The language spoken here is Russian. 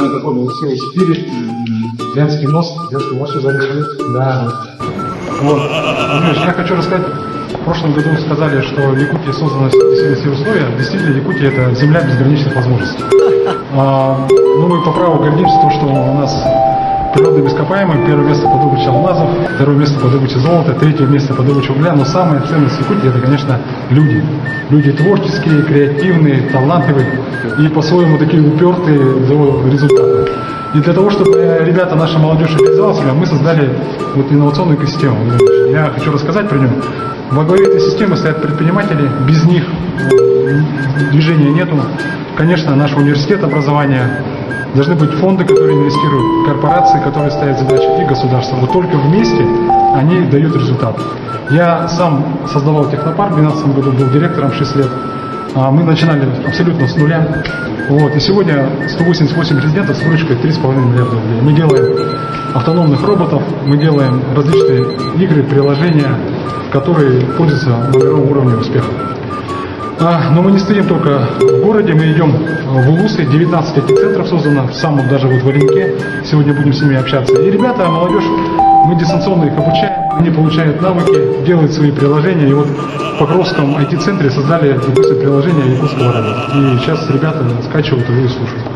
не такой, 4, Ленский мост сюда решили. Да. Вот. Владимир, я хочу рассказать, в прошлом году сказали, что в Якутии созданы все условия. Действительно, Якутия – это земля безграничных возможностей. Ну, мы по праву гордимся тем, что у нас природные ископаемые. Первое место по добыче алмазов, второе место по добыче золота, третье место по добыче угля. Но самая ценность Якутии – это, конечно, люди. Люди творческие, креативные, талантливые и по-своему такие упертые до результата. И для того, чтобы ребята, наша молодежь реализовала себя, мы создали вот инновационную экосистему. Я хочу рассказать про нее. Во главе этой системы стоят предприниматели, без них движения нету. Конечно, наш университет образования, должны быть фонды, которые инвестируют, корпорации, которые ставят задачи, и государство. Вот только вместе они дают результат. Я сам создавал технопарк, в 2012 году был директором 6 лет. Мы начинали абсолютно с нуля. Вот. И сегодня 188 резидентов с выручкой 3,5 миллиарда рублей. Мы делаем автономных роботов, мы делаем различные игры, приложения, которые пользуются на мировом уровне успеха. Но мы не стоим только в городе, мы идем в Улусы, 19 этих центров создано, в самом даже вот в Оренке. Сегодня будем с ними общаться. И ребята, молодежь, мы дистанционно их обучаем, они получают навыки, делают свои приложения. И вот в Покровском IT-центре создали, допустим, приложение якутского радио. И сейчас ребята скачивают его и слушают.